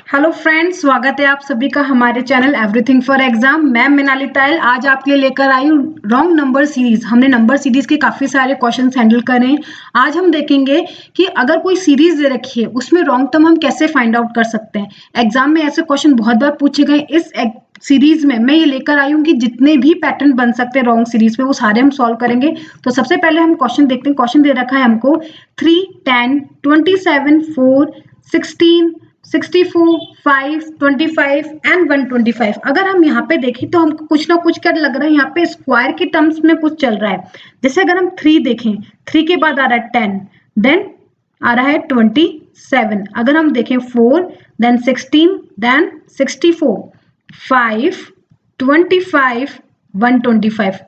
Hello friends, स्वागत है आप सभी का हमारे चैनल एवरीथिंग फॉर एग्जाम। मैं मिनाली तायल आज आपके लिए लेकर आई हूँ रॉन्ग नंबर सीरीज। हमने नंबर सीरीज के काफी सारे क्वेश्चंस हैंडल करे हैं। आज हम देखेंगे कि अगर कोई सीरीज दे रखी है उसमें रॉन्ग टर्म हम कैसे फाइंड आउट कर सकते हैं। एग्जाम में ऐसे क्वेश्चन बहुत बार पूछे गए। इस सीरीज में मैं ये लेकर आई हूँ कि जितने भी पैटर्न बन सकते हैं रॉन्ग सीरीज में वो सारे हम सॉल्व करेंगे। तो सबसे पहले हम क्वेश्चन देखते हैं। क्वेश्चन दे रखा है हमको 3, 10, 27, 4, 16, 64, 5, 25 एंड 125। अगर हम यहाँ पे देखें तो हमको कुछ ना कुछ क्या लग रहा है, यहाँ पे स्क्वायर के टर्म्स में कुछ चल रहा है। जैसे अगर हम 3 देखें, 3 के बाद आ रहा है 10, देन आ रहा है 27। अगर हम देखें 4, देन 16, देन 64, 5, 25, 125।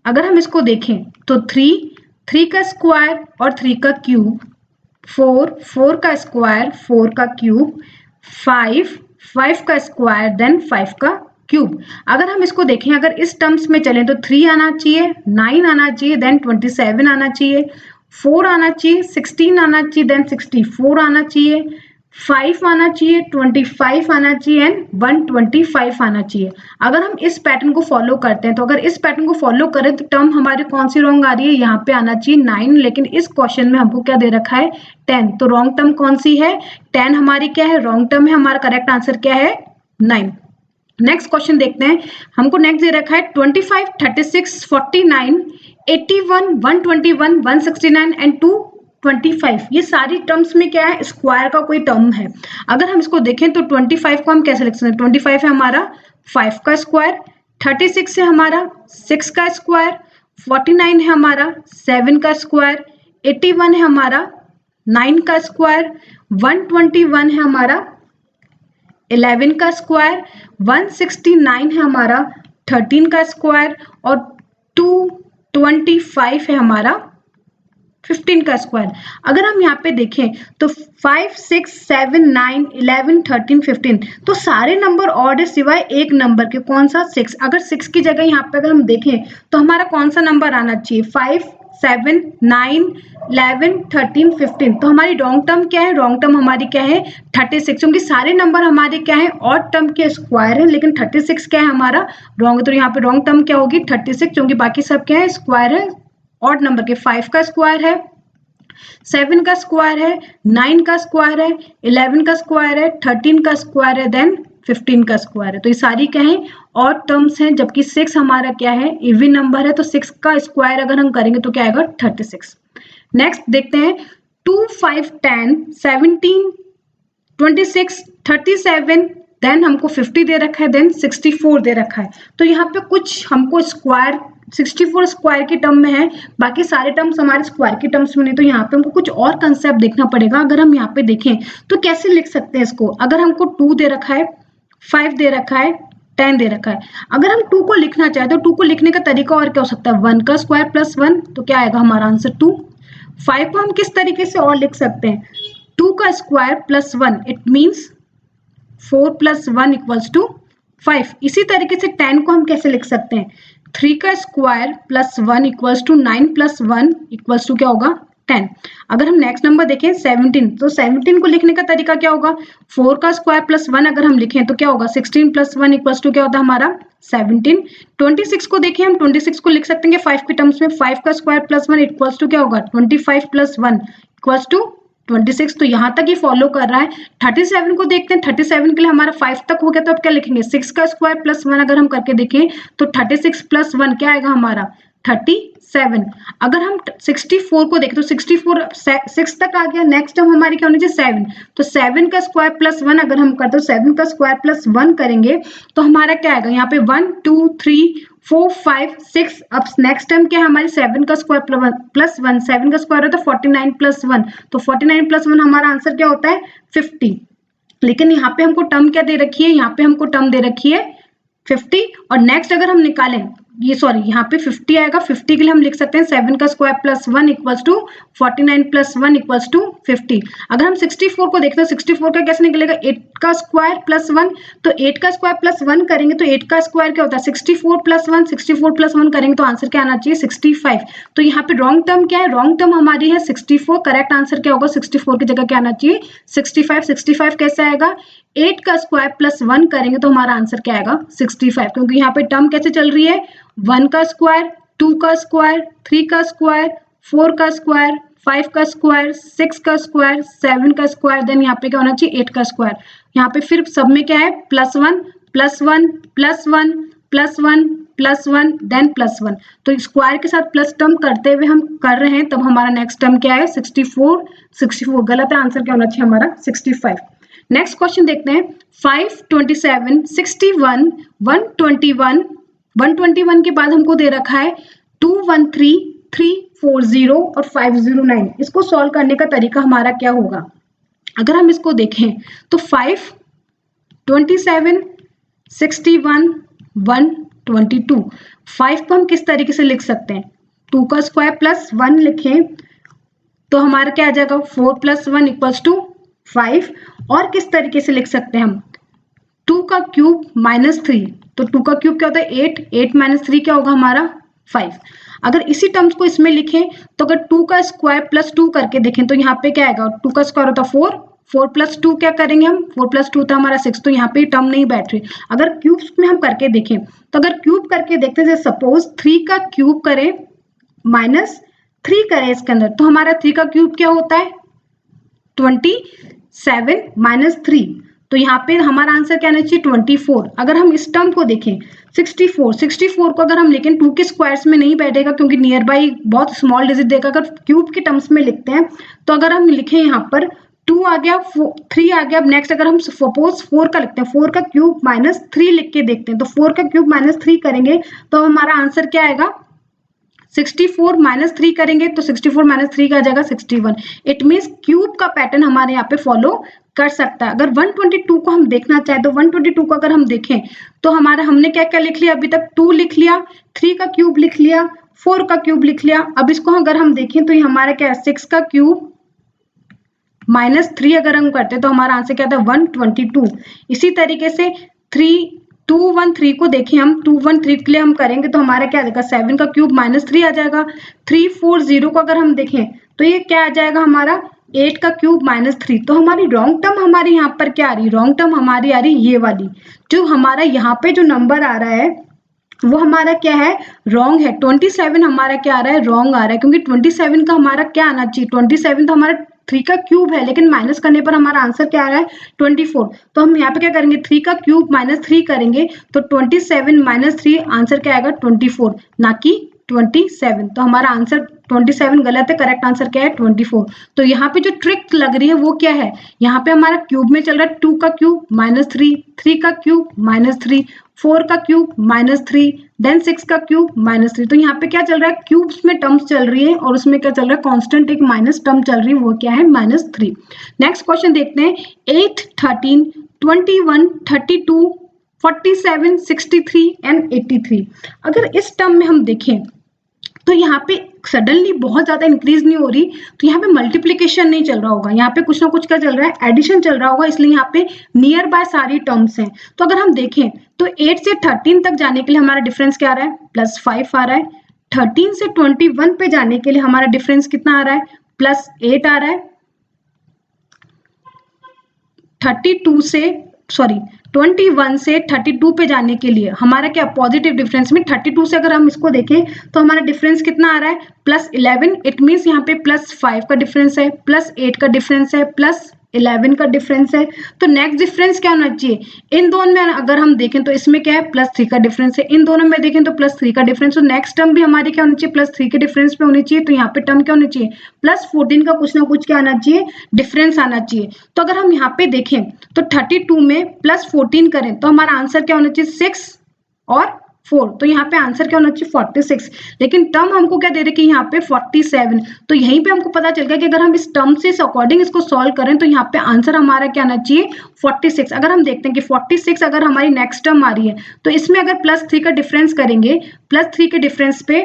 अगर हम इसको देखें तो 3 का स्क्वायर और 3 का क्यूब, 4 का स्क्वायर, 4 का क्यूब, 5 का स्क्वायर, देन 5 का क्यूब। अगर हम इसको देखें, अगर इस टर्म्स में चलें तो 3 आना चाहिए, 9 आना चाहिए, देन 27 आना चाहिए, 4 आना चाहिए, 16 आना चाहिए, देन 64 आना चाहिए, 5 आना चाहिए, 25 आना चाहिए एंड 125 आना चाहिए। अगर हम इस पैटर्न को फॉलो करते हैं तो अगर इस पैटर्न को फॉलो करें तो टर्म हमारी कौन सी रॉन्ग आ रही है, यहाँ पे आना चाहिए 9, लेकिन इस क्वेश्चन में हमको क्या दे रखा है 10। तो रॉन्ग टर्म कौन सी है, 10 हमारी क्या है, रॉन्ग टर्म है। हमारा करेक्ट आंसर क्या है 9। नेक्स्ट क्वेश्चन देखते हैं। हमको नेक्स्ट दे रखा है 25, 36, 49, 81, 121, 169 एंड 225। ये सारी टर्म्स में क्या है, स्क्वायर का कोई टर्म है। अगर हम इसको देखें तो 25 को हम कैसे लिख सकते हैं, 25 है हमारा 5 का स्क्वायर, 36 है हमारा 6 का स्क्वायर, 49 है हमारा 7 का स्क्वायर, 81 है हमारा 9 का स्क्वायर, 121 है हमारा 11 का स्क्वायर, 169 है हमारा 13 का स्क्वायर और 225 है हमारा 15 का स्क्वायर। अगर हम यहाँ पे देखें तो 5, 6, 7, 9, 11, 13, 15 तो सारे नंबर ऑड है सिवाय एक नंबर के, कौन सा 6। अगर 6 की जगह यहाँ पे अगर हम देखें तो हमारा कौन सा नंबर आना चाहिए, 5, 7, 9, 11, 13, 15। तो हमारी रॉन्ग टर्म क्या है, रॉन्ग टर्म हमारी क्या है 36, क्योंकि सारे नंबर हमारे क्या है ऑड टर्म के स्क्वायर है, लेकिन 36 क्या है हमारा रॉन्ग। तो यहाँ पे रॉन्ग टर्म क्या होगी 36, क्योंकि बाकी सब क्या है स्क्वायर है ऑड नंबर के। 5 का स्क्वायर है, 7 का स्क्वायर है, 9 का स्क्वायर है, 11 का स्क्वायर है, 13 का स्क्वायर है, देन 15 का स्क्वायर है। तो ये सारी क्या है ऑड टर्म्स हैं, जबकि 6 हमारा क्या है इवन नंबर है। तो 6 का स्क्वायर अगर हम करेंगे तो क्या आएगा 36। नेक्स्ट देखते हैं 2, 5, 10, 17, 26, 37, देन हमको 50 दे रखा है, देन 64 दे रखा है। तो यहाँ पे कुछ हमको स्क्वायर 64 स्क्वायर की टर्म में है, बाकी सारे टर्म्स हमारे स्क्वायर की टर्म्स में नहीं। तो यहाँ पे हमको कुछ और कंसेप्ट देखना पड़ेगा। अगर हम यहाँ पे देखें तो कैसे लिख सकते हैं इसको। अगर हमको 2 दे रखा है, 5 दे रखा है, 10 दे रखा है, अगर हम 2 को लिखना चाहे तो 2 को लिखने का तरीका और क्या हो सकता है, 1 का स्क्वायर प्लस 1, तो क्या आएगा हमारा आंसर 2। 5 को हम किस तरीके से और लिख सकते हैं, 2 का square plus 1, it means 4 plus 1 equals to 5। इसी तरीके से 10 को हम कैसे लिख सकते हैं, 3 का square plus 1 equals to 9 plus 1 equals to क्या होगा 10। अगर हम नेक्स्ट नंबर देखें 17, तो 17 को लिखने का तरीका क्या होगा, 4 का स्क्वायर प्लस 1 अगर हम लिखें तो क्या होगा 16 प्लस 1 इक्वल्स टू क्या होता है हमारा 17। 26 को देखें हम, 26 को लिख सकते हैं 5 के टर्म्स में, 5 का स्क्वायर प्लस 1 इक्वल्स टू क्या होगा 25 प्लस 1 इक्वल्स टू 26। तो यहाँ तक ये फॉलो कर रहा है। 37 को देखते हैं, 37 के लिए हमारा 5 तक हो गया, तो अब क्या लिखेंगे 6 का स्क्वायर प्लस 1 अगर हम करके देखें तो 36 प्लस 1 क्या आएगा हमारा 37। अगर हम 64 को देखें तो 64 6 तक आ गया। नेक्स्ट टर्म हमारी क्या होनी चाहिए 7, तो 7 का स्क्वायर प्लस 1 अगर हम करते हो 7 का स्क्वायर प्लस 1 करेंगे तो हमारा क्या आएगा यहाँ पे 1, 2, 3, 4, 5, 6। अब नेक्स्ट टर्म क्या है हमारी 7 का स्क्वायर प्लस 1, 7 का स्क्वायर होता है 49 प्लस 1, तो 49 प्लस 1 हमारा आंसर क्या होता है 50। लेकिन यहाँ पे हमको टर्म क्या दे रखी है, यहाँ पे हमको टर्म दे रखी है 50। और नेक्स्ट अगर हम निकालें ये सॉरी यहाँ पे 50 आएगा। 50 के लिए हम लिख सकते हैं 7 का square plus 1 equals to 49 plus 1 equals to 50। अगर हम 64 को देखते हैं, 64 का कैसे निकलेगा, 8 का स्क्वायर प्लस 1, तो 8 का स्क्वायर प्लस 1 करेंगे तो 8 का स्क्वायर क्या होता है 64 प्लस 1, 64 प्लस 1 करेंगे तो आंसर क्या आना चाहिए 65। तो यहाँ पे रॉन्ग टर्म क्या है, रॉन्ग टर्म हमारी है 64, करेक्ट आंसर क्या होगा 64 की जगह क्या आना चाहिए 65। 65 कैसे आएगा, 8 का स्क्वायर प्लस 1 करेंगे तो हमारा आंसर क्या आएगा 65, क्योंकि यहाँ पे टर्म कैसे चल रही है 1 का स्क्वायर, 2 का स्क्वायर, 3 का स्क्वायर, 4 का स्क्वायर, 5 का स्क्वायर, 6 का स्क्वायर, 7 का स्क्वायर, देन यहाँ पे क्या होना चाहिए 8 का स्क्वायर। यहाँ पे फिर सब में क्या है plus 1 plus 1 plus 1 plus 1 plus 1 then plus 1। तो स्क्वायर के साथ प्लस टर्म करते हुए हम कर रहे हैं, तब हमारा नेक्स्ट टर्म क्या है 64। 64 गलत है, आंसर क्या होना चाहिए हमारा 65। नेक्स्ट क्वेश्चन देखते हैं 5, 27, 61, 121, 121 के बाद हमको दे रखा है 213, 340 और 509। इसको सॉल्व करने का तरीका हमारा क्या होगा, अगर हम इसको देखें तो 5, 27, 61, 122। 5 को हम किस तरीके से लिख सकते हैं, 2 का स्क्वायर प्लस 1 लिखें तो हमारा क्या आ जाएगा 4 प्लस 1 इक्वल्स टू 5। और किस तरीके से लिख सकते हैं हम 2 का क्यूब माइनस 3, तो 2 का क्यूब क्या होता है 8, 8 माइनस 3 क्या होगा हमारा 5। अगर इसी टर्म्स को इसमें लिखें तो अगर 2 का स्क्वायर प्लस 2 करके देखें तो यहाँ पे क्या आएगा, 2 का स्क्वायर होता है 4, 4 प्लस 2 क्या करेंगे हम 4 प्लस 2 था हमारा 6, तो यहाँ पे टर्म नहीं बैठ रही। अगर क्यूब्स में हम करके देखें तो अगर क्यूब करके देखते हैं सपोज 3 का क्यूब करें माइनस 3 करें इसके अंदर, तो हमारा 3 का क्यूब क्या होता है 27 माइनस 3, तो यहाँ पे हमारा आंसर क्या आना चाहिए 24। अगर हम इस टर्म को देखें 64, 64 को अगर हम लिखें 2 के स्क्वायर्स में नहीं बैठेगा क्योंकि नियर बाई बहुत स्मॉल डिजिट देगा। अगर क्यूब के टर्म्स में लिखते हैं तो अगर हम लिखें यहाँ पर 2 आ गया, 3 आ गया। अब नेक्स्ट अगर हम सपोज 4 का लिखते हैं, 4 का क्यूब माइनस 3 लिख के देखते हैं, तो 4 का क्यूब माइनस 3 करेंगे तो हमारा आंसर क्या आएगा 64 माइनस 3 करेंगे तो 64 माइनस 3 का आ जाएगा 61। इट मीन्स क्यूब का पैटर्न हमारे यहाँ पे फॉलो कर सकता है। अगर 122 को हम देखना चाहें तो 122 को अगर हम देखें तो हमारा हमने क्या क्या लिख लिया अभी तक, 2 लिख लिया, 3 का क्यूब लिख लिया, 4 का क्यूब लिख लिया। अब इसको अगर हम देखें तो ये हमारा क्या है 6 का क्यूब माइनस 3 अगर हम करते हैं तो हमारा आंसर क्या था 122। इसी तरीके से 213 को देखें हम, 213 के लिए हम करेंगे तो हमारा क्या आ जाएगा 7 का क्यूब माइनस 3 आ जाएगा। 340 को अगर हम देखें तो ये क्या आ जाएगा हमारा 8 का क्यूब माइनस 3। तो हमारी रॉन्ग टर्म हमारी यहाँ पर क्या आ रही, रॉन्ग टर्म हमारी आ रही ये वाली, जो हमारा यहाँ पे जो नंबर आ रहा है वो हमारा क्या है रॉन्ग है। 27 हमारा क्या आ रहा है रॉन्ग आ रहा है, क्योंकि 27 का हमारा क्या आना चाहिए 27 तो हमारा 3 का क्यूब है, लेकिन माइनस करने पर हमारा आंसर क्या आ रहा है 24। तो हम यहाँ पे क्या करेंगे 3 का क्यूब माइनस 3 करेंगे तो 27 माइनस 3 आंसर क्या आएगा 24, ना कि 27। तो हमारा आंसर 27 गलत है, करेक्ट आंसर क्या है 24। तो यहाँ पे जो ट्रिक लग रही है वो क्या है, यहाँ पे हमारा क्यूब में चल रहा है 2 का क्यूब माइनस 3, 3 का क्यूब माइनस 3, 4 का क्यूब माइनस 3, देन 6 का क्यूब माइनस 3। तो यहाँ पे क्या चल रहा है क्यूब्स में टर्म्स चल रही है और उसमें क्या चल रहा है कांस्टेंट एक माइनस टर्म चल रही है, वो क्या है माइनस 3। नेक्स्ट क्वेश्चन देखते हैं 8, 13, 21, 32, 47, 63 एंड 83। अगर इस टर्म में हम देखें तो यहाँ पे सडनली बहुत ज्यादा इंक्रीज नहीं हो रही, तो यहाँ पे मल्टीप्लीकेशन नहीं चल रहा होगा, यहाँ पे कुछ ना कुछ क्या चल रहा है एडिशन चल रहा होगा, इसलिए यहाँ पे नियर बाय सारी टर्म्स हैं। तो अगर हम देखें तो 8 से 13 तक जाने के लिए हमारा डिफरेंस क्या आ रहा है +5 आ रहा है। 13 से 21 पे जाने के लिए हमारा डिफरेंस कितना आ रहा है +8 आ रहा है। 21 से 32 पे जाने के लिए हमारा क्या पॉजिटिव डिफरेंस में 32 से अगर हम इसको देखें तो हमारा डिफरेंस कितना आ रहा है +11। इट मीन्स यहाँ पे +5 का डिफरेंस है, +8 का डिफरेंस है, +11 का डिफरेंस है। तो नेक्स्ट डिफरेंस क्या होना चाहिए, इन दोनों में अगर हम देखें तो इसमें क्या है +3 का डिफरेंस है, इन दोनों में देखें तो +3 का डिफरेंस। तो नेक्स्ट टर्म भी हमारी क्या होनी चाहिए +3 के डिफरेंस पे होनी चाहिए। तो यहाँ पे टर्म क्या होनी चाहिए +14 का कुछ ना कुछ क्या आना चाहिए डिफरेंस आना चाहिए। तो अगर हम यहाँ पे देखें तो 32 में +14 करें तो हमारा आंसर क्या होना चाहिए 6 और 4, तो यहाँ पे आंसर क्या होना चाहिए 46, लेकिन टर्म हमको क्या दे रहे कि यहाँ पे 47, तो यहीं पे हमको पता चल गया कि अगर हम इस टर्म से इस अकॉर्डिंग इसको सॉल्व करें तो यहाँ पे आंसर हमारा क्या आना चाहिए 46। अगर हम देखते हैं कि 46 अगर हमारी नेक्स्ट टर्म आ रही है तो इसमें अगर +3 का डिफरेंस करेंगे, +3 के डिफरेंस पे,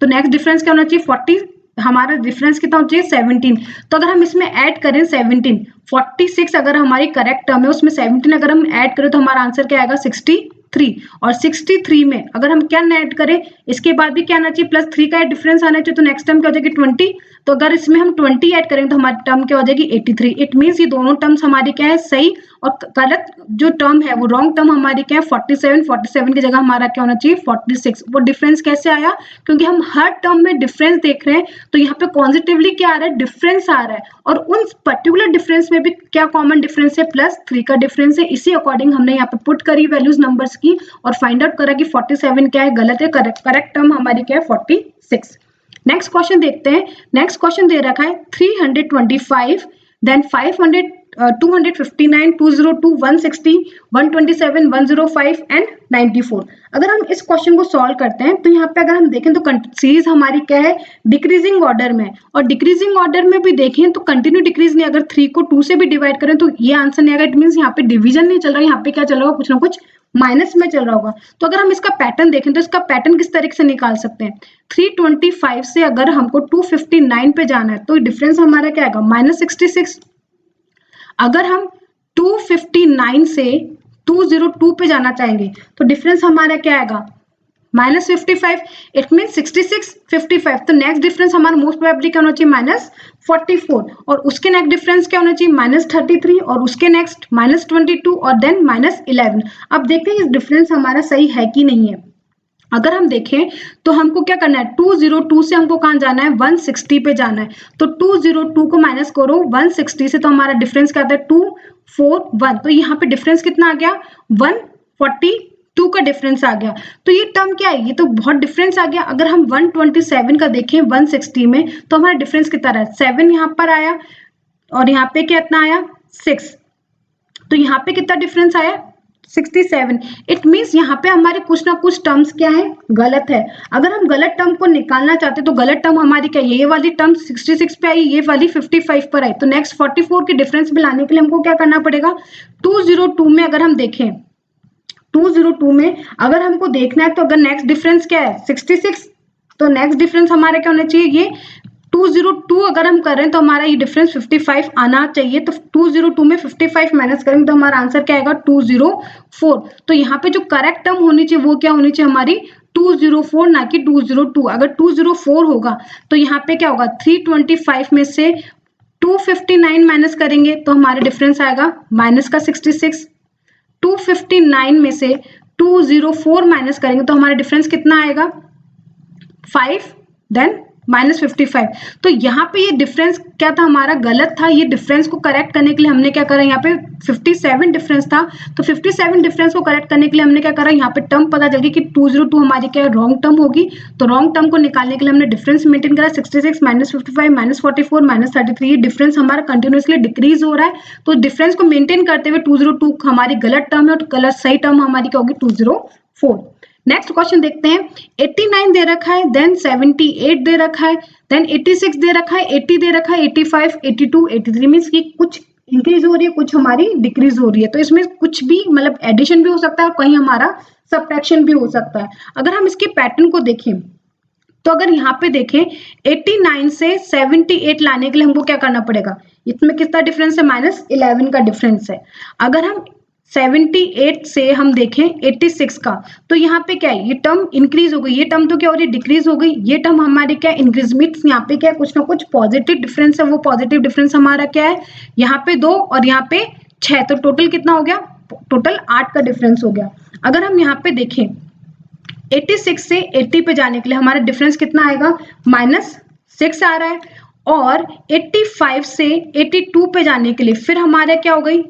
तो नेक्स्ट डिफरेंस क्या होना चाहिए 40, हमारा डिफरेंस कितना होना चाहिए 17, तो अगर हम इसमें ऐड करें 17, 46 अगर हमारी करेक्ट टर्म है उसमें 17 अगर हम ऐड करें तो हमारा आंसर क्या आएगा 63, और 63 में अगर हम क्या ऐड करें इसके बाद भी क्या आना चाहिए +3 का डिफरेंस आना चाहिए, तो नेक्स्ट टर्म क्या हो जाएगी 20, तो अगर इसमें हम 20 ऐड करेंगे तो हमारी टर्म क्या हो जाएगी 83। इट मीन्स ये दोनों टर्म्स हमारी क्या है सही, और गलत जो टर्म है वो रॉन्ग टर्म हमारी क्या है 47 की जगह हमारा क्या होना चाहिए 46। वो डिफरेंस कैसे आया, क्योंकि हम हर टर्म में डिफरेंस देख रहे हैं, तो यहाँ पे पॉजिटिवली क्या आ रहा है डिफरेंस आ रहा है, और उन पर्टिकुलर डिफरेंस में भी क्या कॉमन डिफरेंस है +3 का डिफरेंस है। इसी अकॉर्डिंग हमने यहाँ पे पुट करी वैल्यूज नंबर्स की और फाइंड आउट करा कि 47 क्या है गलत है, करेक्ट टर्म हमारी क्या है 46। नेक्स्ट क्वेश्चन देखते हैं। नेक्स्ट क्वेश्चन दे रखा है 325 देन 500 259 202 160 127 105 एंड 94। अगर हम इस क्वेश्चन को सॉल्व करते हैं तो यहाँ पे अगर हम देखें तो सीरीज हमारी क्या है डिक्रीजिंग ऑर्डर में, और डिक्रीजिंग ऑर्डर में भी देखें तो कंटिन्यू डिक्रीज नहीं, अगर 3 को 2 से भी डिवाइड करें तो ये आंसर नहीं आएगा। इट मीन्स यहाँ पे डिवीजन नहीं चल रहा है, यहाँ पे क्या चल रहा होगा कुछ ना कुछ माइनस में चल रहा होगा। तो अगर हम इसका पैटर्न देखें तो इसका पैटर्न किस तरीके से निकाल सकते हैं, 325 से अगर हमको 259 पे जाना है तो डिफरेंस हमारा क्या आएगा -66। अगर हम 259 से 202 पे जाना चाहेंगे तो डिफरेंस हमारा क्या आएगा -55। इट मीन 66 55, तो नेक्स्ट डिफरेंस हमारा मोस्ट प्रोबेबली क्या होना चाहिए -44, और उसके नेक्स्ट डिफरेंस क्या होना चाहिए -33, और उसके नेक्स्ट -22 और देन -11। अब देखते हैं इस डिफरेंस हमारा सही है कि नहीं है। अगर हम देखें तो हमको क्या करना है 202 से हमको कहाँ जाना है 160 पे जाना है, तो 202 को माइनस करो 160 से तो हमारा डिफरेंस क्या आता है 241, तो यहाँ पे डिफरेंस कितना आ गया 142 का डिफरेंस आ गया। तो ये टर्म क्या है, ये तो बहुत डिफरेंस आ गया। अगर हम 127 का देखें 160 में तो हमारा डिफरेंस कितना रहा 7 यहाँ पर आया, और यहाँ पे कितना आया 6, तो यहाँ पे कितना डिफरेंस आया 67। इट मीन्स यहाँ पे हमारे कुछ ना कुछ टर्म्स क्या है गलत है। अगर हम गलत टर्म को निकालना चाहते तो गलत टर्म हमारी क्या है, ये वाली टर्म 66 पे आई, ये वाली 55 पर आई, तो नेक्स्ट 44 की डिफरेंस में लाने के लिए हमको क्या करना पड़ेगा 202 में अगर हम देखें 202 में अगर हमको देखना है तो अगर नेक्स्ट डिफरेंस क्या है 66, तो नेक्स्ट डिफरेंस हमारा क्या होना चाहिए ये 202 अगर हम कर रहे हैं तो हमारा ये डिफरेंस 55 आना चाहिए, तो 202 में 55 माइनस करेंगे तो हमारा आंसर क्या आएगा 204। तो यहाँ पे जो करेक्ट टर्म होनी चाहिए वो क्या होनी चाहिए हमारी 204 ना कि 202। अगर 204 होगा तो यहाँ पे क्या होगा 325 में से 259 माइनस करेंगे तो हमारा डिफरेंस आएगा माइनस का 66। 259 में से 204 माइनस करेंगे तो हमारा डिफरेंस कितना आएगा 5 देन -55। तो यहाँ पे ये डिफरेंस क्या था हमारा गलत था। ये डिफरेंस को करेक्ट करने के लिए हमने क्या करा, यहाँ पे 57 डिफरेंस था, तो 57 डिफरेंस को करेक्ट करने के लिए हमने क्या करा, यहाँ पे टर्म पता चल गई कि 202 हमारी क्या रॉन्ग टर्म होगी, तो रॉन्ग टर्म को निकालने के लिए हमने डिफरेंस मेंटेन करा 66 -55 -44 -33। ये डिफरेंस हमारा कंटिन्यूसली डिक्रीज हो रहा है, तो डिफरेंस को मेंटेन करते हुए 202 हमारी गलत टर्म है और गलत सही टर्म हमारी क्या होगी 204। नेक्स्ट क्वेश्चन देखते हैं 89 दे रखा है, देन 78 दे रखा है, देन 86 दे रखा है, 80 दे रखा है, 85 82 83 मींस कि कुछ इंक्रीज हो रही है कुछ हमारी डिक्रीज हो रही है, तो इसमें कुछ भी मतलब एडिशन भी हो सकता है और कहीं हमारा सब्ट्रैक्शन भी हो सकता है। अगर हम इसके पैटर्न को देखें तो अगर यहाँ पे देखें 89 से 78 लाने के लिए हमको क्या करना पड़ेगा, इसमें कितना डिफरेंस है -11 का डिफरेंस है। अगर हम 78 से हम देखें 86 का, तो यहाँ पे क्या है ये टर्म इंक्रीज हो गई, ये टर्म तो क्या हो रही है डिक्रीज हो गई, ये टर्म हमारी क्या इंक्रीज मीन्स यहाँ पे क्या है कुछ ना कुछ पॉजिटिव डिफरेंस है। वो पॉजिटिव डिफरेंस हमारा क्या है यहाँ पे 2 और यहाँ पे 6, तो टोटल कितना हो गया, टोटल 8 का डिफरेंस हो गया। अगर हम यहाँ पे देखें 86 से 80 पे जाने के लिए हमारा डिफरेंस कितना आएगा -6 आ रहा है, और 85 से 82 पे जाने के लिए फिर हमारे क्या हो गई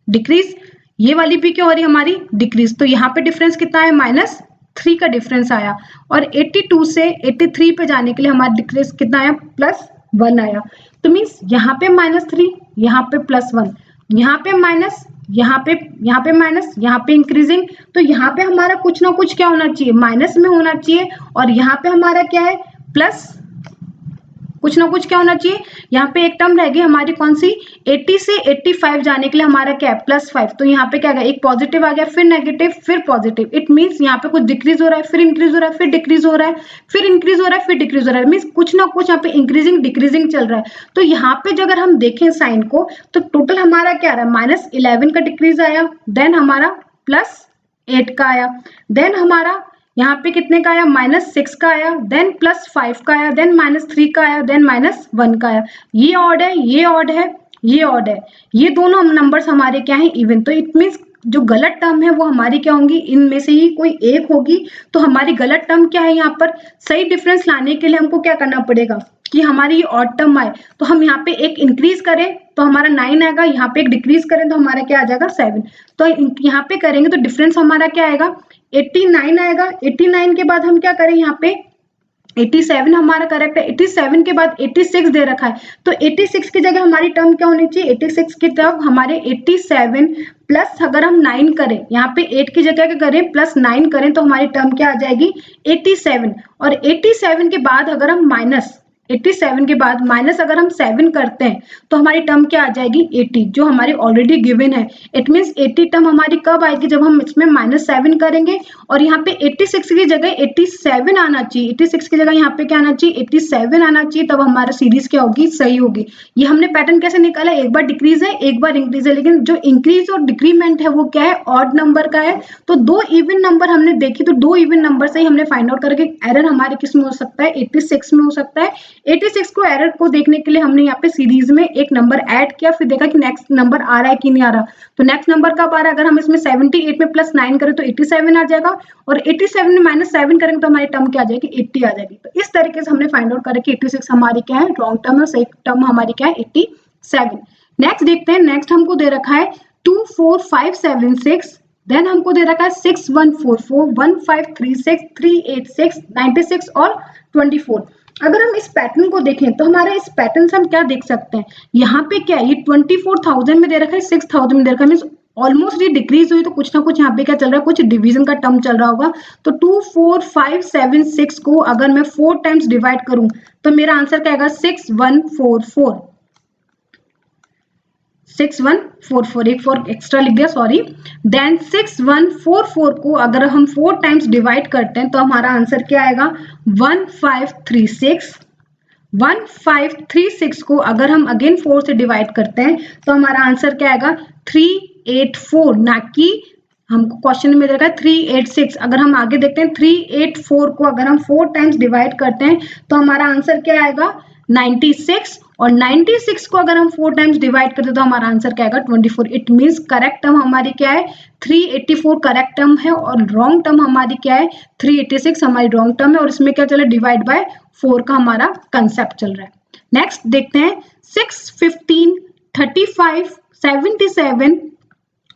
डिक्रीज, ये वाली भी क्या हो रही है हमारी डिक्रीज, तो यहाँ पे डिफरेंस कितना है -3 का डिफरेंस आया, और 82 से 83 पे जाने के लिए हमारा डिक्रीज कितना आया +1 आया। तो मीन्स यहाँ पे -3 यहाँ पे +1, यहाँ पे माइनस, यहाँ पे माइनस, यहाँ पे इंक्रीजिंग, तो यहाँ पे हमारा कुछ ना कुछ क्या होना चाहिए, माइनस में होना चाहिए, और यहाँ पे हमारा क्या है, प्लस, कुछ ना कुछ क्या होना चाहिए। यहाँ पे एक टर्म रह गई हमारी कौन सी, 80 से 85 जाने के लिए हमारा क्या है, +5, तो यहाँ पे क्या गया, एक पॉजिटिव आ गया, फिर नेगेटिव, फिर पॉजिटिव, इट मीन्स यहाँ पे कुछ डिक्रीज हो रहा है, फिर इंक्रीज हो रहा है, फिर डिक्रीज हो रहा है, फिर इंक्रीज हो रहा है, फिर डिक्रीज हो रहा है, मीन्स कुछ ना कुछ यहाँ पे इंक्रीजिंग डिक्रीजिंग चल रहा है। तो यहाँ पे जो अगर हम देखें साइन को, तो टोटल हमारा क्या आ रहा है, -11 का डिक्रीज आया, देन हमारा +8 का आया, देन हमारा यहाँ पे कितने का आया, -6 का आया, देन +5 का आया, देन -3 का आया, देन -1 का आया। ये ऑड है, ये ऑड है, ये ऑड है, ये दोनों नंबर्स हमारे क्या है, इवन। तो इट मीन्स जो गलत टर्म है वो हमारी क्या होंगी, इनमें से ही कोई एक होगी। तो हमारी गलत टर्म क्या है, यहाँ पर सही डिफरेंस लाने के लिए हमको क्या करना पड़ेगा कि हमारी ये ऑड टर्म आए, तो हम यहाँ पे एक इंक्रीज करें तो हमारा 9 आएगा, यहाँ पे एक डिक्रीज करें तो हमारा क्या आ जाएगा, 7। तो यहाँ पे करेंगे तो डिफरेंस हमारा क्या आएगा, 89 आएगा। 89 के बाद हम क्या करें, यहाँ पे 87 हमारा करेक्ट है, 87 के बाद 86 दे रखा है, तो 86 की जगह हमारी टर्म क्या होनी चाहिए, 86 की तरफ हमारे 87 प्लस अगर हम 9 करें, यहाँ पे 8 की जगह क्या करें, +9 करें, तो हमारी टर्म क्या आ जाएगी, 87। और 87 के बाद अगर हम माइनस, 87 के बाद माइनस अगर हम 7 करते हैं तो हमारी टर्म क्या आ जाएगी, 80, जो हमारी ऑलरेडी गिवन है। इट मीन्स 80 टर्म हमारी कब आएगी, जब हम इसमें -7 करेंगे, और यहाँ पे 86 की जगह 87 आना चाहिए, 86 की जगह यहाँ पे क्या आना चाहिए, 87 आना चाहिए, तब हमारा सीरीज क्या होगी, सही होगी। ये हमने पैटर्न कैसे निकाला, एक बार डिक्रीज है, एक बार इंक्रीज है, लेकिन जो इंक्रीज और डिक्रीमेंट है वो क्या है, ऑड नंबर का है। तो दो इवन नंबर हमने देखी, तो दो इवन नंबर से ही हमने फाइंड आउट करके एरर हमारे किस में हो सकता है, 86 में हो सकता है। 86 को एरर को देखने के लिए हमने यहाँ पे सीरीज में एक नंबर ऐड किया, फिर देखा कि नेक्स्ट नंबर आ रहा है कि नहीं आ रहा। तो नेक्स्ट नंबर कब आ रहा है, अगर हम इसमें 78 में +9 करें तो 87 आ जाएगा, और 87 में -7 करेंगे तो हमारी टर्म क्या आ जाएगी, 80 आ जाएगी। तो इस तरीके से हमने फाइंड आउट करें कि 86 हमारी क्या है, रॉन्ग टर्म है, सही टर्म हमारी क्या है, 87। नेक्स्ट देखते हैं, नेक्स्ट हमको दे रखा है 24576, देन हमको दे रखा है 6144, 1536, 386, 96 और 24। अगर हम इस पैटर्न को देखें तो हमारे इस पैटर्न से हम क्या देख सकते हैं, यहाँ पे क्या है, ये 24,000 में दे रखा है, 6,000 में दे रखा है, मीन्स ऑलमोस्ट ये डिक्रीज हुई, तो कुछ ना कुछ यहाँ पे क्या चल रहा है, कुछ डिवीजन का टर्म चल रहा होगा। तो 24576 को अगर मैं 4 टाइम्स डिवाइड करूं तो मेरा आंसर क्या आएगा, 6144, 6144, एक 4 एक्स्ट्रा लिख दिया, सॉरी। देन 6144 को अगर हम 4 टाइम्स डिवाइड करते हैं तो हमारा आंसर क्या आएगा, 1536। 1536 को अगर हम अगेन 4 से डिवाइड करते हैं तो हमारा आंसर क्या आएगा, 384, ना कि हमको क्वेश्चन में दे रखा है 386। अगर हम आगे देखते हैं 384 को अगर हम 4 टाइम्स डिवाइड करते हैं तो हमारा आंसर क्या आएगा, 96, और 96 को अगर हम 4 टाइम्स डिवाइड करते हैं तो हमारा आंसर क्या आएगा, 24। इट मींस करेक्ट टर्म हमारी क्या है, 384 करेक्ट टर्म है, और रॉन्ग टर्म हमारी क्या है, 386 हमारी रॉन्ग टर्म है, और इसमें क्या चल रहा है, डिवाइड बाय 4 का हमारा कंसेप्ट चल रहा है। नेक्स्ट देखते हैं 6, 15, 35, 77,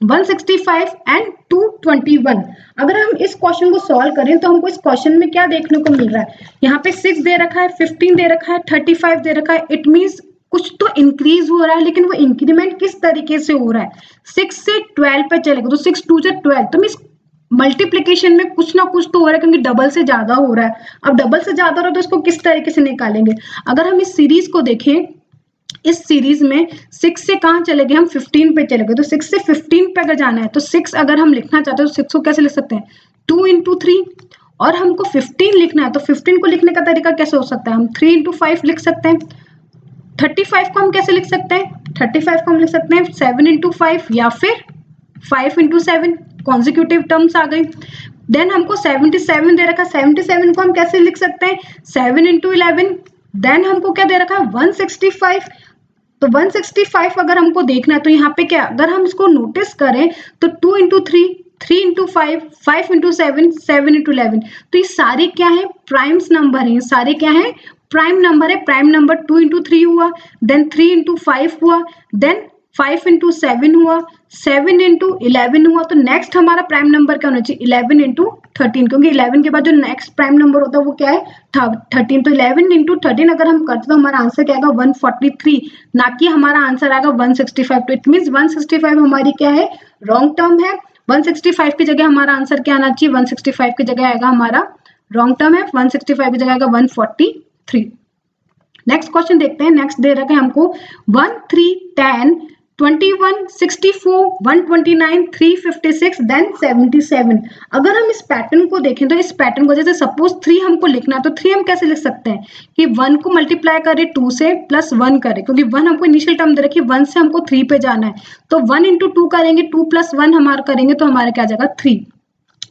165 एंड 221। अगर हम इस क्वेश्चन को सॉल्व करें तो हमको इस क्वेश्चन में क्या देखने को मिल रहा है, यहाँ पे 6 दे रखा है, 15 दे रखा है, 35 दे रखा है। इट मींस कुछ तो इंक्रीज हो रहा है, लेकिन वो इंक्रीमेंट किस तरीके से हो रहा है, 6 से 12 पे चलेगा तो 6 2 से 12, तो मींस मल्टीप्लीकेशन में कुछ ना कुछ तो हो रहा है, क्योंकि डबल से ज्यादा हो रहा है। अब डबल से ज्यादा हो रहा है तो इसको किस तरीके से निकालेंगे। अगर हम इस सीरीज को देखें, इस सीरीज में 6 से कहाँ चले गए हम, 15 पे चले गए, तो 6 से 15 पे अगर जाना है तो 6 अगर हम लिखना चाहते हैं तो 6 को कैसे लिख सकते हैं, 2 × 3, और हमको 15 लिखना है तो 15 को लिखने का तरीका कैसे हो सकता है, हम 3 × 5 लिख सकते हैं। 35 को हम कैसे लिख सकते हैं, 35 को हम लिख सकते हैं 7 × 5 या फिर 5 × 7, कॉन्जिक्यूटिव टर्म्स आ गई। देन हमको 77 दे रखा है, 77 को हम कैसे लिख सकते हैं, 7 × 11। देन हमको क्या दे रखा है, 165, तो 165 अगर हमको देखना है तो यहाँ पे क्या, अगर हम इसको नोटिस करें तो 2 × 3, 3 × 5, 5 × 7, 7 × 11, तो ये सारे क्या है, प्राइम्स नंबर हैं, सारे क्या है, प्राइम नंबर है। प्राइम नंबर 2 × 3 हुआ, देन 3 × 5 हुआ, देन 5 × 7 हुआ, 7 इंटू 11 हुआ, तो नेक्स्ट हमारा प्राइम नंबर क्या होना चाहिए 11 इंटू 13, क्योंकि 11 के बाद जो नेक्स्ट प्राइम नंबर होता है वो क्या है 13। तो 11 इंटू 13 अगर हम करते तो हमारा आंसर क्या आएगा 143, ना कि हमारा आंसर आएगा 165। तो इट मीन 165 हमारी क्या है रॉन्ग टर्म है। 165 की जगह हमारा आंसर क्या आना चाहिए 165 की जगह आएगा हमारा रॉन्ग टर्म है, 165 की जगह आएगा 143। नेक्स्ट क्वेश्चन देखते हैं। नेक्स्ट दे रखा है हमको 1 3 10 21 64 129 356 देन 77। अगर हम इस पैटर्न को देखें तो इस पैटर्न को जैसे सपोज 3 हमको लिखना है तो 3 हम कैसे लिख सकते हैं कि 1 को मल्टीप्लाई करें 2 से प्लस 1 करें, क्योंकि 1 हमको इनिशियल टर्म दे रखी है, 1 से हमको 3 पे जाना है, तो 1 इंटू 2 करेंगे, 2 प्लस 1 हमारा करेंगे तो हमारा क्या आ जाएगा 3।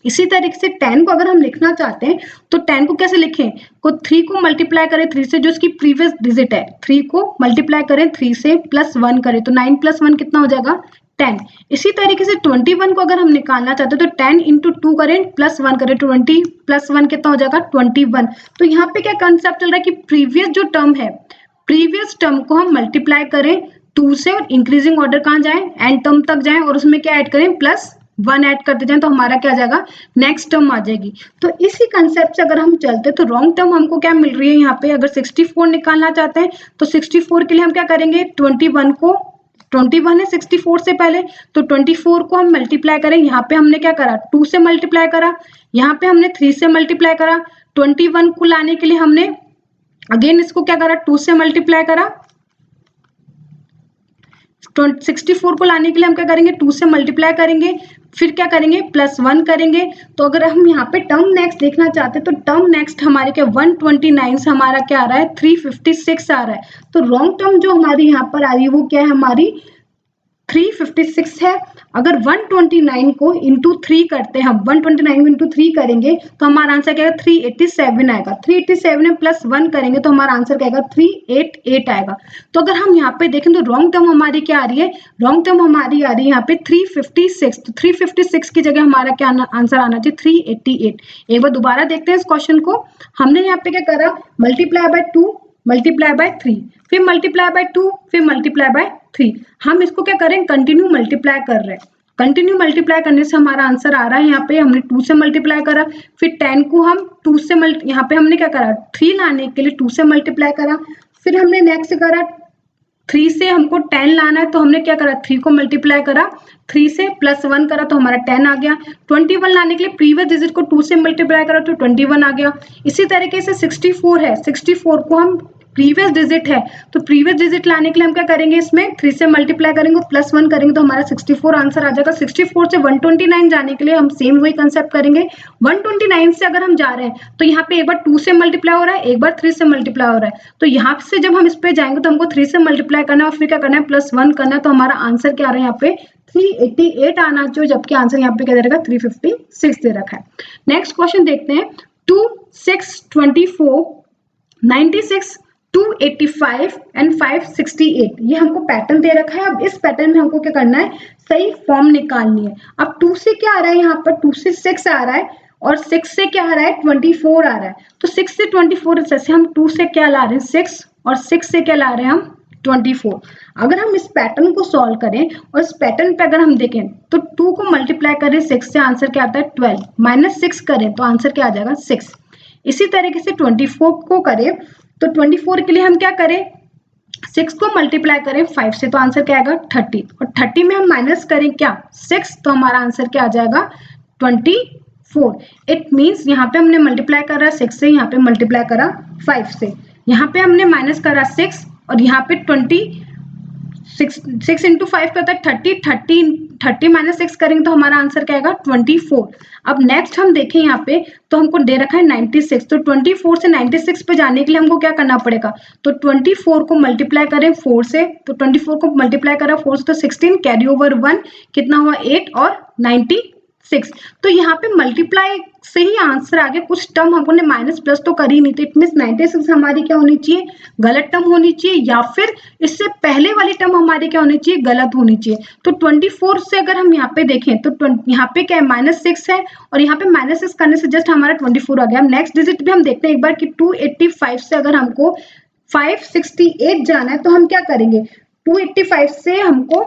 इसी तरीके से 10 को अगर हम लिखना चाहते हैं तो 10 को कैसे लिखें, को 3 को मल्टीप्लाई करें 3 से जो इसकी प्रीवियस डिजिट है, 3 को मल्टीप्लाई करें 3 से प्लस 1 करें तो 9 प्लस 1 कितना हो जाएगा 10। इसी तरीके से 21 को अगर हम निकालना चाहते हैं तो 10 इंटू 2 करें प्लस 1 करें, 20 प्लस 1 कितना हो जाएगा 21। तो यहाँ पे क्या कंसेप्ट चल रहा है कि प्रीवियस जो टर्म है, प्रीवियस टर्म को हम मल्टीप्लाई करें 2 से और इंक्रीजिंग ऑर्डर कहाँ जाए एंड टर्म तक जाए और उसमें क्या ऐड करें प्लस 1 ऐड करते जाए तो हमारा क्या आ जाएगा नेक्स्ट टर्म आ जाएगी। तो इसी कंसेप्ट से अगर हम चलते तो रॉन्ग टर्म हमको क्या मिल रही है यहाँ पे, अगर 64 निकालना चाहते हैं तो 64 के लिए हम क्या करेंगे 21 को, 21 है 64 से पहले, तो 24 को हम मल्टीप्लाई करें, यहाँ पे हमने क्या करा 2 से मल्टीप्लाई करा, यहाँ पे हमने 3 से मल्टीप्लाई करा, 21 को लाने के लिए हमने अगेन इसको क्या करा 2 से मल्टीप्लाई करा, 64 को लाने के लिए हम क्या करेंगे 2 से मल्टीप्लाई करेंगे, फिर क्या करेंगे प्लस 1 करेंगे। तो अगर हम यहाँ पे टर्म नेक्स्ट देखना चाहते हैं तो टर्म नेक्स्ट हमारे क्या 129 से हमारा क्या आ रहा है 356 आ रहा है। तो रॉन्ग टर्म जो हमारी यहाँ पर आ रही है वो क्या है हमारी 356 है। अगर 129 को इंटू 3 करते हैं, हम 129 इंटू 3 करेंगे तो हमारा आंसर क्या आएगा 387 आएगा। 387 में प्लस 1 करेंगे तो हमारा आंसर क्या आएगा 388 आएगा। तो अगर हम यहाँ पे देखें तो रॉन्ग टर्म हमारी क्या आ रही है, रॉन्ग टर्म हमारी आ रही है यहाँ पे 356। तो 356 की जगह हमारा क्या आंसर आना चाहिए 388। एक बार दोबारा देखते हैं इस क्वेश्चन को। हमने यहाँ पे क्या करा मल्टीप्लाई बाय 2 मल्टीप्लाई बाय 3, फिर मल्टीप्लाई बाय 2, फिर मल्टीप्लाई बाय 3। हम इसको क्या करें कंटिन्यू मल्टीप्लाई कर रहे हैं, कंटिन्यू मल्टीप्लाई करने से हमारा आंसर आ रहा है यहाँ पे हमने 2 से मल्टीप्लाई करा, फिर 10 को हम 2 से यहाँ पे हमने क्या करा 3 लाने के लिए 2 से मल्टीप्लाई करा, फिर हमने नेक्स्ट करा 3 से हमको 10 लाना है तो हमने क्या करा 3 को मल्टीप्लाई करा, 3 से प्लस 1 करा तो हमारा 10 आ गया। 21 लाने के लिए प्रीवियस डिजिट को 2 से मल्टीप्लाई करा तो 21 आ गया। इसी तरीके से 64 है, 64 को हम प्रीवियस डिजिट है तो प्रीवियस डिजिट लाने के लिए हम क्या करेंगे इसमें 3 से मल्टीप्लाई करेंगे प्लस 1 करेंगे तो हमारा 64 आंसर आ जाएगा। 64 से 129 जाने के लिए हम सेम वही कंसेप्ट करेंगे। 129 से अगर हम जा रहे हैं तो यहाँ पे एक बार 2 से मल्टीप्लाई हो रहा है, एक बार 3 से मल्टीप्लाई हो रहा है, तो यहाँ से जब हम इस पे जाएंगे तो हमको 3 से मल्टीप्लाई करना है और फिर क्या करना है प्लस 1 करना है, तो हमारा आंसर क्या आ रहा है यहाँ पे 388 आना चाहिए, जबकि आंसर यहाँ पे क्या दे रखा है 356 दे रखा है। नेक्स्ट क्वेश्चन देखते हैं 2 6 24 96 285 एंड 568। ये हमको पैटर्न दे रखा है। अब इस पैटर्न में हमको क्या करना है सही फॉर्म निकालनी है। अब 2 से क्या आ रहा है यहाँ पर 2 से 6 आ रहा है और 6 से क्या आ रहा है 24 आ रहा है, तो 6 से 24 जैसे हम 2 से क्या ला रहे हैं 6 और 6 से क्या ला रहे हैं हम 24। अगर हम इस पैटर्न को सॉल्व करें और इस पैटर्न पे अगर हम देखें तो 2 को मल्टीप्लाई करें 6 से आंसर क्या आता है 12, माइनस 6 करें तो आंसर क्या आ जाएगा 6। इसी तरीके से 24 को करें तो 24 के लिए हम क्या करें 6 को मल्टीप्लाई करें 5 से तो आंसर क्या आएगा 30, और 30 में हम माइनस करें क्या 6 तो हमारा आंसर क्या आ जाएगा 24। इट मीन्स यहाँ पे हमने मल्टीप्लाई करा 6 से, यहाँ पे मल्टीप्लाई करा 5 से, यहाँ पे हमने माइनस करा 6 और यहाँ पे 6 इंटू 5 क्या होता है 30 माइनस 6 करेंगे तो हमारा आंसर क्या आएगा 24। अब नेक्स्ट हम देखें यहाँ पे तो हमको दे रखा है 96, तो 24 से 96 पे जाने के लिए हमको क्या करना पड़ेगा, तो 24 को मल्टीप्लाई करें 4 से, तो 24 को मल्टीप्लाई करा 4 से तो 16 कैरी ओवर 1 कितना हुआ 8 और 96। तो यहाँ पे मल्टीप्लाई से ही आंसर आ गया। कुछ टर्म हमने माइनस प्लस तो कर ही नहीं, तो इट मीन 96 हमारी क्या होनी चाहिए गलत टर्म होनी चाहिए, या फिर इससे पहले वाली टर्म हमारी क्या होनी चाहिए गलत होनी चाहिए। तो 24 से अगर हम यहाँ पे देखें तो यहाँ पे क्या है -6 है और यहाँ पे -6 करने से जस्ट हमारा 24 आ गया। अब नेक्स्ट डिजिट भी हम देखते हैं एक बार कि 285 से अगर हमको 568 जाना है तो हम क्या करेंगे 285 से हमको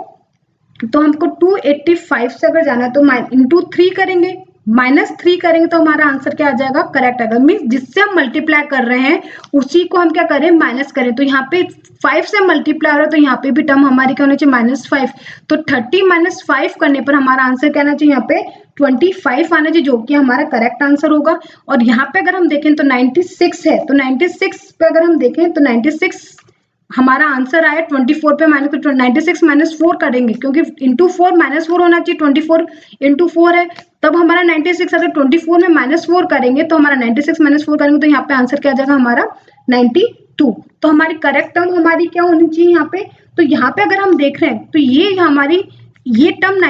तो हमको 285 से अगर जाना है तो इंटू 3 करेंगे, -3 करेंगे तो हमारा आंसर क्या आ जाएगा, करेक्ट आएगा। मीन्स जिससे हम मल्टीप्लाई कर रहे हैं उसी को हम क्या करें, माइनस करें। तो यहाँ पे 5 से मल्टीप्लाई हो रहा है तो यहाँ पे भी टर्म हमारी क्या होनी चाहिए, -5। तो 30 - 5 करने पर हमारा आंसर क्या आना चाहिए, यहाँ पे 25 आना चाहिए, जो कि हमारा करेक्ट आंसर होगा। और यहाँ पे अगर हम देखें तो 96 है, तो 96 पे अगर हम देखें तो 96 हमारा आंसर आया 24 पे माइनस, तो 96 -4 करेंगे क्योंकि इंटू 4 -4 होना चाहिए, 24 इंटू 4 है, तब हमारा 96। अगर 24 में -4 करेंगे तो हमारा 96 -4 करेंगे तो यहाँ पे आंसर क्या आ जाएगा हमारा 92। तो हमारी करेक्ट टर्म हमारी क्या होनी चाहिए यहाँ पे। तो यहाँ पे अगर हम देख रहे हैं तो ये हमारी ये टर्म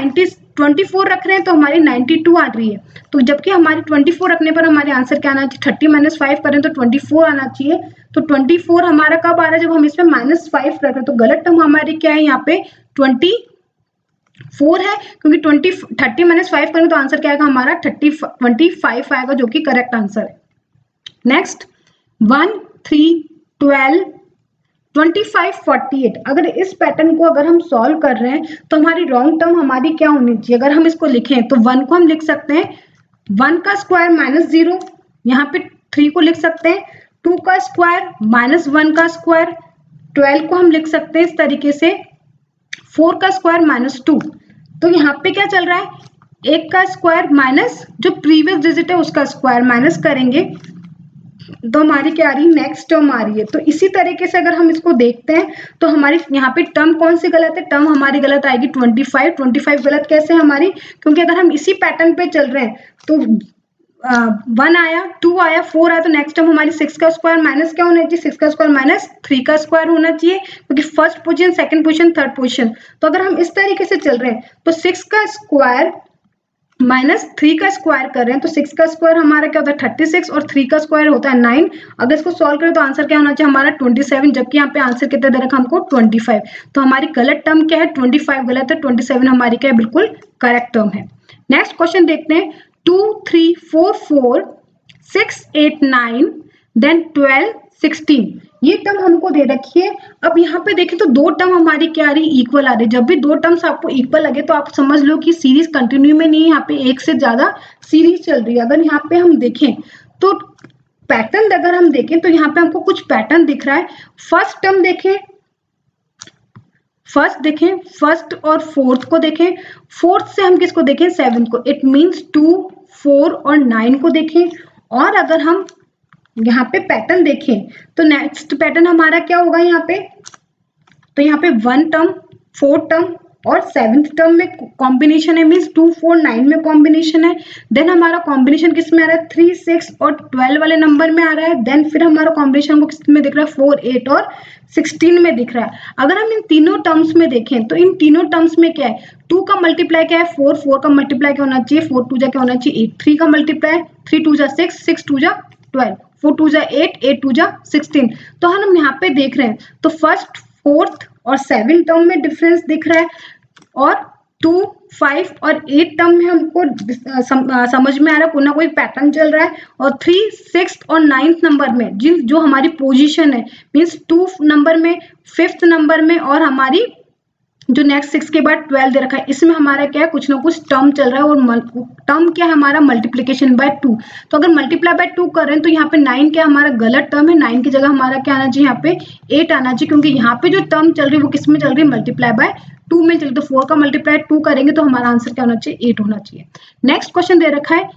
24 रख रहे हैं तो हमारी 92 आ रही है। तो जबकि हमारी 24 रखने पर हमारे आंसर क्या आना चाहिए, 30 - 5 करें तो 24 आना चाहिए। तो 24 हमारा कब आ रहा है, जब हम इसमें -5 रख रहे हैं। तो गलत टर्म हमारी क्या है यहाँ पे 24 है, क्योंकि 30 - 5 करें तो आंसर क्या आएगा हमारा 25 आएगा, जो कि करेक्ट आंसर है। नेक्स्ट 1 3 12 25 48। अगर इस पैटर्न को अगर हम सॉल्व कर रहे हैं तो हमारी रॉन्ग टर्म हमारी क्या होनी चाहिए। अगर हम इसको लिखें तो 1 को हम लिख सकते हैं 1 का स्क्वायर -0, यहाँ पे 3 को लिख सकते हैं 2 का स्क्वायर -1 का स्क्वायर, 12 को हम लिख सकते हैं इस तरीके से 4 का स्क्वायर -2। तो यहाँ पे क्या चल रहा है, 1 का स्क्वायर माइनस जो प्रीवियस डिजिट है उसका स्क्वायर माइनस करेंगे तो हमारी क्या आ रही है, नेक्स्ट टर्म आ रही है। तो इसी तरीके से अगर हम इसको देखते हैं तो हमारी यहाँ पे टर्म कौन सी गलत है, टर्म हमारी गलत आएगी 25 गलत कैसे है हमारी, क्योंकि अगर हम इसी पैटर्न पे चल रहे हैं तो 1 आया 2 आया 4 आया, तो नेक्स्ट टर्म हमारी 6 का स्क्वायर माइनस क्या होना चाहिए, 6 का स्क्वायर -3 का स्क्वायर होना चाहिए, क्योंकि first position, second position, third position. तो अगर हम इस तरीके से चल रहे हैं तो 6 का स्क्वायर -3 का स्क्वायर कर रहे हैं तो 6 का स्क्वायर हमारा क्या होता है 36 और 3 का स्क्वायर होता है 9। अगर इसको सॉल्व करें तो आंसर क्या होना चाहिए हमारा 27, जबकि यहाँ पे आंसर कितना दे रखा हमको 25। तो हमारी गलत टर्म क्या है, 25 गलत है, 27 हमारी क्या है, बिल्कुल करेक्ट टर्म है। नेक्स्ट क्वेश्चन देखते हैं 2 3 4 4 6 8 9 देन 12 16। ये टर्म हमको दे रखी है। अब यहाँ पे देखें तो दो टर्म हमारी क्या आ रही है, इक्वल आ रही है। जब भी दो टर्म्स आपको इक्वल लगे तो आप समझ लो कि सीरीज कंटिन्यू में नहीं है, यहाँ पे एक से ज्यादा सीरीज चल रही है। अगर यहाँ पे हम देखें तो पैटर्न अगर हम देखें तो यहाँ पे हमको कुछ पैटर्न दिख रहा है। फर्स्ट टर्म देखें, फर्स्ट और फोर्थ को देखें, फोर्थ से हम किसको देखें, 7 को, इट मीन्स 2 4 और 9 को देखें। और अगर हम यहाँ पे पैटर्न देखें तो नेक्स्ट पैटर्न हमारा क्या होगा यहाँ पे, तो यहाँ पे 1 टर्म 4 टर्म और 7th टर्म में कॉम्बिनेशन है, मीन्स 2 4 9 में कॉम्बिनेशन है। देन हमारा कॉम्बिनेशन किस में आ रहा है, 3 6 और 12 वाले नंबर में आ रहा है। देन फिर हमारा कॉम्बिनेशन को किस में दिख रहा है, 4 8 और 16 में दिख रहा है। अगर हम इन तीनों टर्म्स में देखें तो इन तीनों टर्म्स में क्या है, 2 का मल्टीप्लाई क्या है 4, 4 का मल्टीप्लाई क्या होना चाहिए 4 2 जा क्या होना चाहिए 8, 3 का मल्टीप्लाई 3 2 जा 6, 6 2 जा 12, 4 2 जा 8, 8 2 जा 16। तो हम यहाँ पे देख रहे हैं तो फर्स्ट, फोर्थ और 7 टर्म में डिफरेंस दिख रहा है, और 2 5 और 8 टर्म में हमको समझ में आ रहा है कोई ना कोई पैटर्न चल रहा है। और 3 6 और 9th नंबर में जो हमारी पोजीशन है, मीन्स 2 नंबर में, 5th नंबर में, और हमारी जो नेक्स्ट 6 के बाद 12 दे रखा है, इसमें हमारा क्या है, कुछ ना कुछ टर्म चल रहा है। और टर्म क्या है हमारा, मल्टीप्लीकेशन बाय 2। तो अगर मल्टीप्लाई बाय 2 कर रहे हैं तो यहाँ पे 9 क्या हमारा गलत टर्म है, 9 की जगह हमारा क्या आना चाहिए, यहाँ पे 8 आना चाहिए, क्योंकि यहाँ पे जो टर्म चल रही है वो किस में चल रही है, मल्टीप्लाई बाय 2 में चल रही है। तो 4 का मल्टीप्लाई 2 करेंगे तो हमारा आंसर क्या होना चाहिए, 8 होना चाहिए। नेक्स्ट क्वेश्चन दे रखा है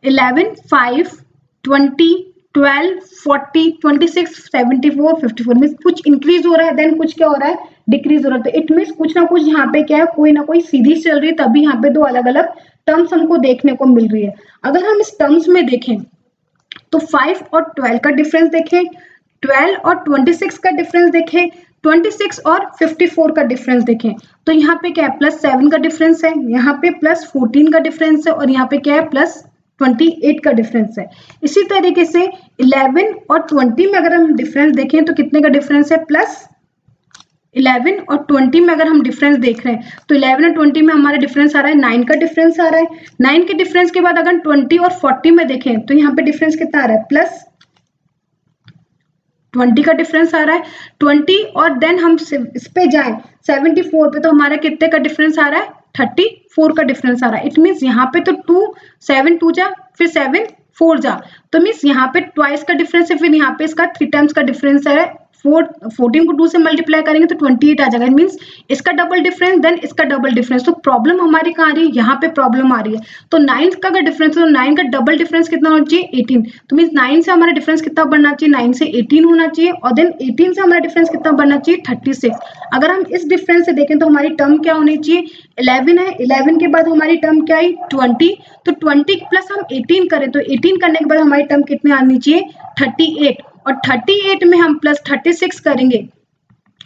11 5 20 12 40 26 74 54 मीन्स कुछ इंक्रीज हो रहा है, देन कुछ क्या हो रहा है, डिक्रीज हो रहा है। तो इट मीन्स कुछ ना कुछ यहाँ पे क्या है, कोई ना कोई सीरीज चल रही है, तभी यहाँ पे दो अलग अलग टर्म्स हमको देखने को मिल रही है। अगर हम इस टर्म्स में देखें तो 5 और 12 का डिफरेंस देखें, 12 और 26 का डिफरेंस देखें, 26 और 54 का डिफरेंस देखें, तो यहाँ पे क्या है, +7 का डिफरेंस है, यहाँ पे +14 का डिफरेंस है, और यहाँ पे क्या है, +28 का डिफरेंस है। इसी तरीके से 11 और 20 में अगर हम डिफरेंस देखें तो कितने का डिफरेंस है, +11 और 20 में अगर हम डिफरेंस देख रहे हैं तो 11 और 20 में हमारा डिफरेंस आ रहा है 9 का डिफरेंस आ रहा है। 9 के डिफरेंस के बाद अगर 20 और 40 में देखें तो यहाँ पे डिफरेंस कितना आ रहा है, 20 का डिफरेंस आ रहा है 20 और देन हम इस पे जाएं 74 पे तो हमारा कितने का डिफरेंस आ रहा है 34 का डिफरेंस आ रहा है। इट मीन्स यहाँ पे तो 2 7 2 जा फिर 7 4 जा तो मीन्स यहाँ पे ट्वाइस का डिफरेंस है फिर यहाँ पे इसका 3 टाइम्स का डिफरेंस है 14 को 2 से मल्टीप्लाई करेंगे तो 28 आ जाएगा। मीन्स इसका डबल डिफरेंस देन इसका डबल डिफरेंस। तो प्रॉब्लम हमारी कहाँ आ रही है यहाँ पे प्रॉब्लम आ रही है। तो 9 का अगर डिफरेंस है तो 9 का डबल डिफरेंस कितना होना चाहिए 18। तो मीन्स 9 से हमारा डिफरेंस कितना बढ़ना चाहिए 9 से 18 होना चाहिए और देन 18 से हमारा डिफरेंस कितना बढ़ना चाहिए 36। अगर हम इस डिफरेंस से देखें तो हमारी टर्म क्या होनी चाहिए 11 है 11 के बाद हमारी टर्म क्या आई 20 तो 20 प्लस हम 18 करें तो 18 करने के बाद हमारी टर्म कितनी आनी चाहिए 38 और 38 में हम प्लस 36 करेंगे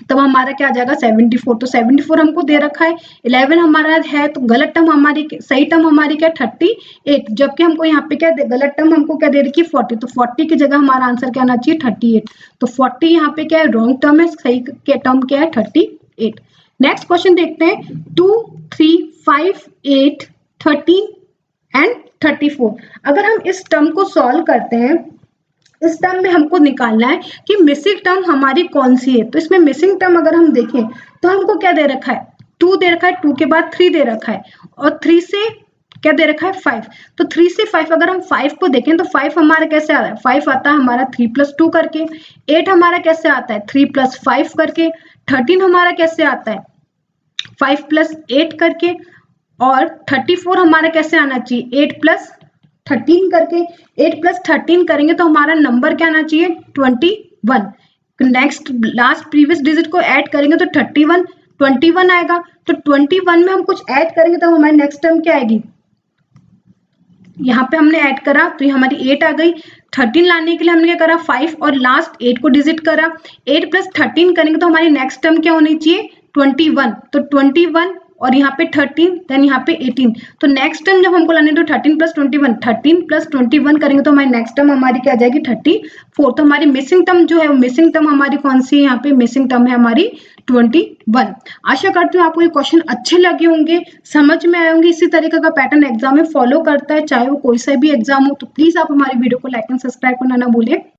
तब हमारा क्या आ जाएगा 74। तो 74 हमको दे रखा है 11 हमारा है तो गलत टर्म हमारी सही टर्म हमारी क्या 38 जबकि हमको यहाँ पे क्या गलत टर्म हमको क्या दे रखी है 40। तो 40 की जगह हमारा आंसर क्या आना चाहिए 38। तो 40 यहाँ पे क्या है रॉन्ग टर्म है सही टर्म क्या है 38। नेक्स्ट क्वेश्चन देखते हैं 2 3 5 8 13 एंड 34। अगर हम इस टर्म को सॉल्व करते हैं इस टर्म में हमको निकालना है कि मिसिंग टर्म हमारी कौन सी है। तो इसमें मिसिंग टर्म अगर हम देखें तो हमको क्या दे रखा है 2 दे रखा है 2 के बाद 3 दे रखा है और 3 से क्या दे रखा है 5। तो 3 से 5 अगर हम 5 को देखें तो 5 हमारा कैसे आता है 5 आता है हमारा 3 + 2 करके 8 हमारा कैसे आता है 3 + 5 करके 13 हमारा कैसे आता है 5 + 8 करके और 34 हमारा कैसे आना चाहिए 8 + 13 करके 8 + 13 करेंगे तो हमारा नंबर क्या आना चाहिए 21। नेक्स्ट लास्ट प्रीवियस डिजिट को ऐड करेंगे तो 21 आएगा। तो 21 में हम कुछ ऐड करेंगे तो हमारी नेक्स्ट टर्म क्या आएगी यहाँ पे हमने ऐड करा तो ये हमारी 8 आ गई। 13 लाने के लिए हमने क्या करा 5 और लास्ट 8 को डिजिट करा 8 + 13 करेंगे तो हमारी नेक्स्ट टर्म क्या होनी चाहिए 21। तो 21 और यहाँ पे 13 देन यहाँ पे 18। तो नेक्स्ट टर्म जब हमको लाने तो 13 + 21 13 + 21 करेंगे तो हमारी नेक्स्ट टर्म हमारी क्या आ जाएगी 34। तो हमारी मिसिंग टर्म जो है मिसिंग टर्म हमारी कौन सी है यहाँ पे मिसिंग टर्म है हमारी 21। आशा करती हूँ आपको ये क्वेश्चन अच्छे लगे होंगे समझ में आए होंगे। इसी तरीके का पैटर्न एग्जाम में फॉलो करता है चाहे वो कोई सा भी एग्जाम हो। तो प्लीज आप हमारी वीडियो को लाइक एंड सब्सक्राइब करना ना भूलें।